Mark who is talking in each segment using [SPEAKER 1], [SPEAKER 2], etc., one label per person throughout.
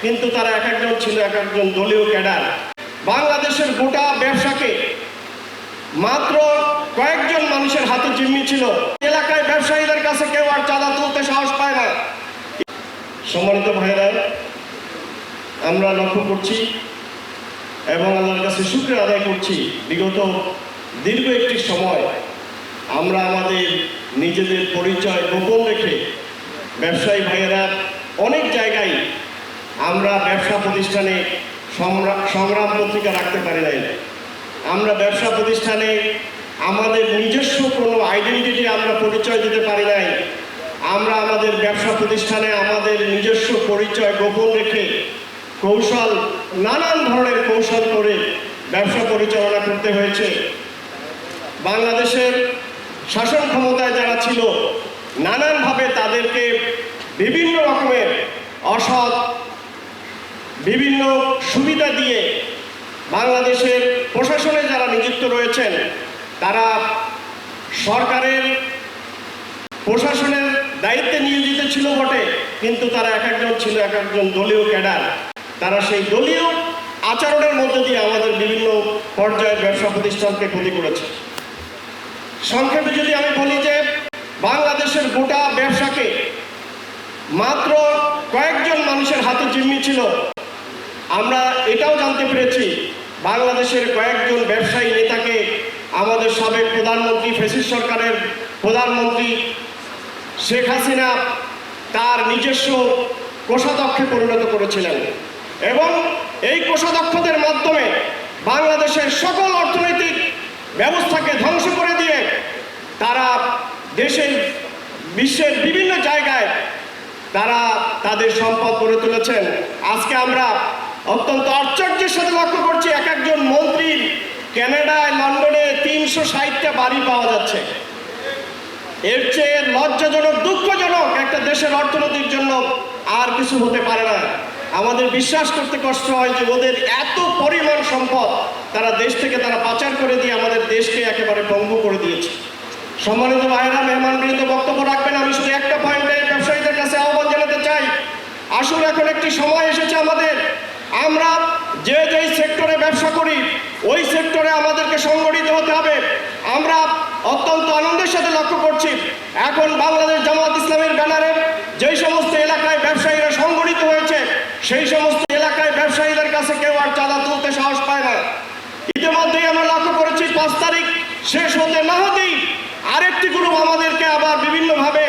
[SPEAKER 1] কিন্তু তারা এক একজন ছিল এক একজন দলীয় ক্যাডার। বাংলাদেশের গোটা ব্যবসাকে মাত্র কয়েকজন মানুষের হাতে জিম্মি ছিল। এলাকায় ব্যবসায়ীদের কাছে কেউ আর চাঁদা তুলতে সাহস পায় না। সম্মানিত ভাইরা, আমরা লক্ষ্য করছি এবং আল্লাহর কাছে শুকরিয়া আদায় করছি, বিগত দীর্ঘ একটি সময় আমরা আমাদের নিজেদের পরিচয় গোপন রেখে ব্যবসায়ী ভাইয়েরা অনেক জায়গায় আমরা ব্যবসা প্রতিষ্ঠানে সংগ্রাম পত্রিকা রাখতে পারি নাই। আমরা ব্যবসা প্রতিষ্ঠানে আমাদের নিজস্ব কোনো আইডেন্টিটি আমরা পরিচয় দিতে পারি নাই। আমরা আমাদের ব্যবসা প্রতিষ্ঠানে আমাদের নিজস্ব পরিচয় গোপন রেখে কৌশল, নানান ধরনের কৌশল করে ব্যবসা পরিচালনা করতে হয়েছে। বাংলাদেশের শাসন ক্ষমতায় যারা ছিল নানানভাবে তাদেরকে বিভিন্ন রকমের অসৎ বিভিন্ন সুবিধা দিয়ে বাংলাদেশের প্রশাসনে যারা নিযুক্ত রয়েছেন তারা সরকারের প্রশাসনের দায়িত্বে নিয়োজিত ছিল বটে, কিন্তু তারা এক একজন ছিল এক একজন দলীয় ক্যাডার। তারা সেই দলীয় আচরণের মধ্যে দিয়ে আমাদের বিভিন্ন পর্যায়ের ব্যবসা প্রতিষ্ঠানকে ক্ষতি করেছে। সংক্ষেপে যদি আমি বলি যে বাংলাদেশের গোটা ব্যবসাকে মাত্র কয়েকজন মানুষের হাতে জিম্মি ছিল। আমরা এটাও জানতে পেরেছি বাংলাদেশের কয়েকজন ব্যবসায়ী নেতাকে আমাদের সাবেক প্রধানমন্ত্রী, ফ্যাসিস্ট সরকারের প্রধানমন্ত্রী শেখ হাসিনা তার নিজস্ব কোষাধ্যক্ষে পরিণত করেছিলেন এবং এই কোষাধ্যক্ষদের মাধ্যমে বাংলাদেশের সকল অর্থনৈতিক ব্যবস্থাকে ধ্বংস করে দিয়ে তারা দেশের বিশ্বের বিভিন্ন জায়গায় তারা তাদের সম্পদ গড়ে তুলেছেন। আজকে আমরা অত্যন্ত আশ্চর্যের সাথে লক্ষ্য করছি এক একজন মন্ত্রীর কানাডায়, লন্ডনে 360টা বাড়ি পাওয়া যাচ্ছে। এর চেয়ে লজ্জাজনক, দুঃখজনক একটা দেশের অর্থনীতির জন্য আর কিছু হতে পারে না। আমাদের বিশ্বাস করতে কষ্ট হয় যে ওদের এত পরিমাণ সম্পদ তারা দেশ থেকে তারা পাচার করে দিয়ে আমাদের দেশকে একেবারে পঙ্গু করে দিয়েছে। সম্মানিত ভাইয়েরা, মেহমানবৃন্দ বক্তব্য রাখবেন। আমি শুধু একটা পয়েন্টে ব্যবসায়ীদের কাছে আহ্বান জানাতে চাই, আসুন এখন একটি সময় এসেছে আমাদের, আমরা যে যেই সেক্টরে ব্যবসা করি ওই সেক্টরে আমাদেরকে সংগঠিত হতে হবে। আমরা অত্যন্ত আনন্দের সাথে লক্ষ্য করছি এখন বাংলাদেশ জামাত ইসলামের ব্যানারে যেই সমস্ত এলাকায় ব্যবসায়ীরা সংগঠিত হয়েছে সেই সমস্ত এলাকায় ব্যবসায়ীদের কাছে কেউ আর চাঁদা তুলতে সাহস পায় না। ইতিমধ্যেই আমরা লক্ষ্য করেছি 5 তারিখ শেষ হতে না হতেই আরেকটি গ্রুপ আমাদেরকে আবার বিভিন্নভাবে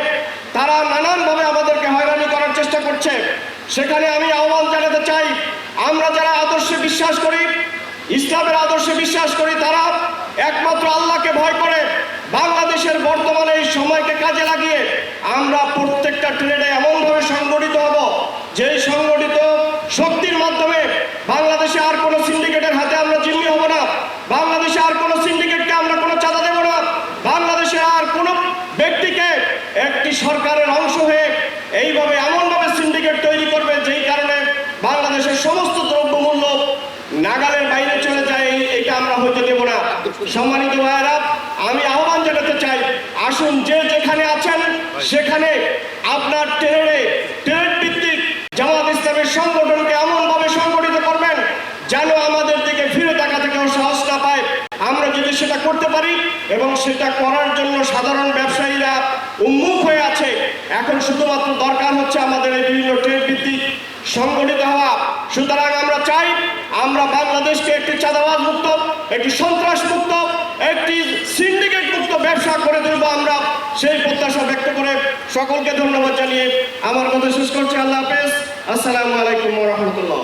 [SPEAKER 1] তারা নানানভাবে আমাদেরকে হয়রানি করার চেষ্টা করছে। সেখানে আমি আহ্বান জানাতে চাই, আমরা যারা আদর্শে বিশ্বাস করি, ইসলামের আদর্শে বিশ্বাস করি, তারা একমাত্র আল্লাহকে ভয় করে বাংলাদেশের বর্তমানে এই সময়কে কাজে লাগিয়ে আমরা প্রত্যেকটা ট্রেডে এমনভাবে সংগঠিত হব যেই সংগঠিত শক্তির মাধ্যমে বাংলাদেশে আর কোনো সিন্ডিকেটের হাতে আমরা জিম্মি হব না, বাংলাদেশে আর কোনো সিন্ডিকেটকে আমরা কোনো চাঁদা দেব না, বাংলাদেশে আর কোনো ব্যক্তিকে একটি সরকারের অংশ হয়ে এইভাবে এমনভাবে সিন্ডিকেট তৈরি করবে যেই কারণে বাংলাদেশের সমস্ত দ্রব্যমূল্য নাগালের বাইরে চলে যায়, এটা আমরা হতে দেব না। সম্মানিত ভাইয়েরা, আমি আহ্বান জানাতে চাই, আসুন যে যেখানে আছেন সেখানে আপনার ট্রেড ভিত্তিক জামাত ইসলামের সংগঠনকে এমনভাবে সংগঠিত করবেন যেন আমাদের দিকে ফিরে তাকাতে কেউ সাহস না পায়। আমরা যদি সেটা করতে পারি এবং সেটা করার জন্য সাধারণ ব্যবসায়ীরা উন্মুখ হয়ে আছে, এখন শুধুমাত্র দরকার হচ্ছে আমাদের এই বিভিন্ন ট্রেড ভিত্তিক সংগঠিত হওয়া। সুতরাং আমরা চাই আমরা বাংলাদেশকে একটি চাঁদাবাজ মুক্ত, একটি সন্ত্রাস মুক্ত, একটি সিন্ডিকেট মুক্ত ব্যবসা করে তুলব। আমরা সেই প্রত্যাশা ব্যক্ত করে সকলকে ধন্যবাদ জানিয়ে আমার কথা শেষ করছি। আল্লাহ হাফেজ। আসসালামু আলাইকুম ওয়া রাহমাতুল্লাহ।